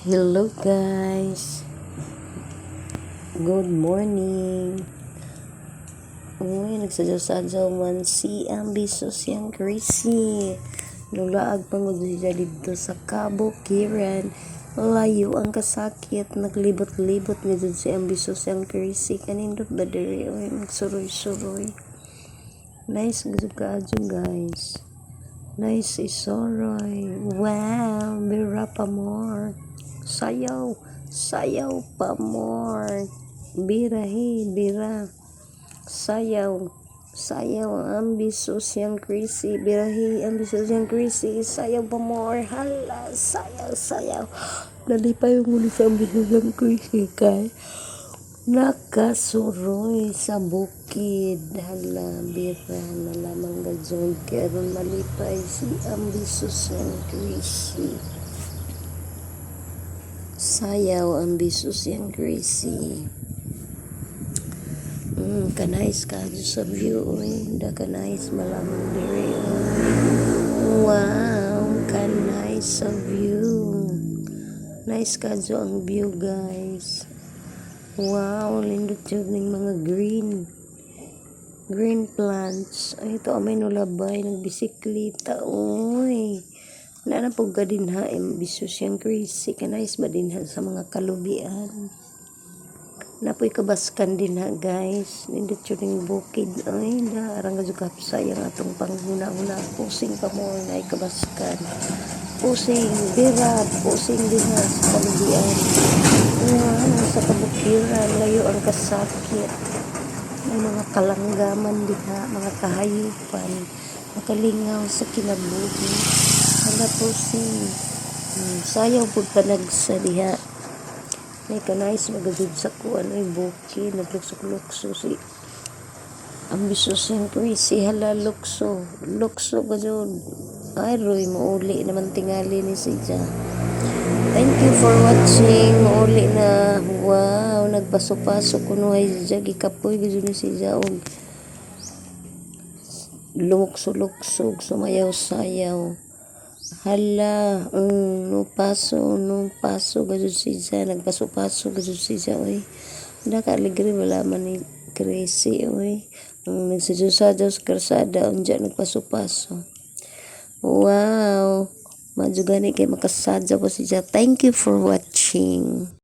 Hello guys, good morning. Uy, nagsadyaw-sadyaw man si Ambitious yang crazy. Nulaag pangod siya dito sa kabukiran. Layo ang kasakit, naglibot-libot nga dyan si Ambitious yang crazy. Kanindot ba diri, uy, nagsuroy-suroy. Nice gud kaadyo guys. Nice isoroy. Wow, bira pa more. Sayaw, sayaw pa more. Birahi, bira. Sayaw, sayaw. Ambitious yang crazy. Birahi, ambitious yang crazy. Sayaw pa more. Hala, sayaw, sayaw. Nalipay yung muli sa ambitious yang crazy kay nakasuroy sa bukid. Hala, bira na lamang gadzon karon malipay si Ambitious yang crazy. Sayaw Ambitious yang crazy. Kanais ka sa view, oy. Da kanais malamang diri, oy. Wow, kanais sa view. Nice ka ang view, guys. Wow, lindot yun ng mga green plants. Ay, ito may nulabay nagbisikleta, oy. Na po ka din ha, Ambitious yang crazy. Kanais ba din ha sa mga kalubian? Napoy kabaskan din ha guys. Lindot yun ng bukid. Ay, arang ka sayang atong panghuna-huna. Pusing pa mo na ikabaskan. Pusing, bira, pusing din ha sa kalubian. Sa kabukiran, layo ang kasakit. May mga kalanggaman din ha, mga kahayupan. Makalingaw sa kinabuhi. Hala pusing. Sayaw po panagsa diha. May kanais magadud sa kuan ay buki. Nagluksok-lukso si Ambitious yang crazy. Hala lukso. Lukso gadud. Ay roy, mauli naman tingali ni siya. Thank you for watching. Mauli na. Wow, nagpaso-paso kuno ay siya. Gikapoy gadud ni siya. Lumukso-luksog. Sumayaw-sayaw. Hala, no paso gadud siya, nagpaso-paso gadud siya, oy. Nakaligri wala man ni crazy, oy. Nagsadyaw-sadyaw sa karsada, unja nagpaso-paso. Wow, madyo gani kay makasadyaw ko siya. Thank you for watching.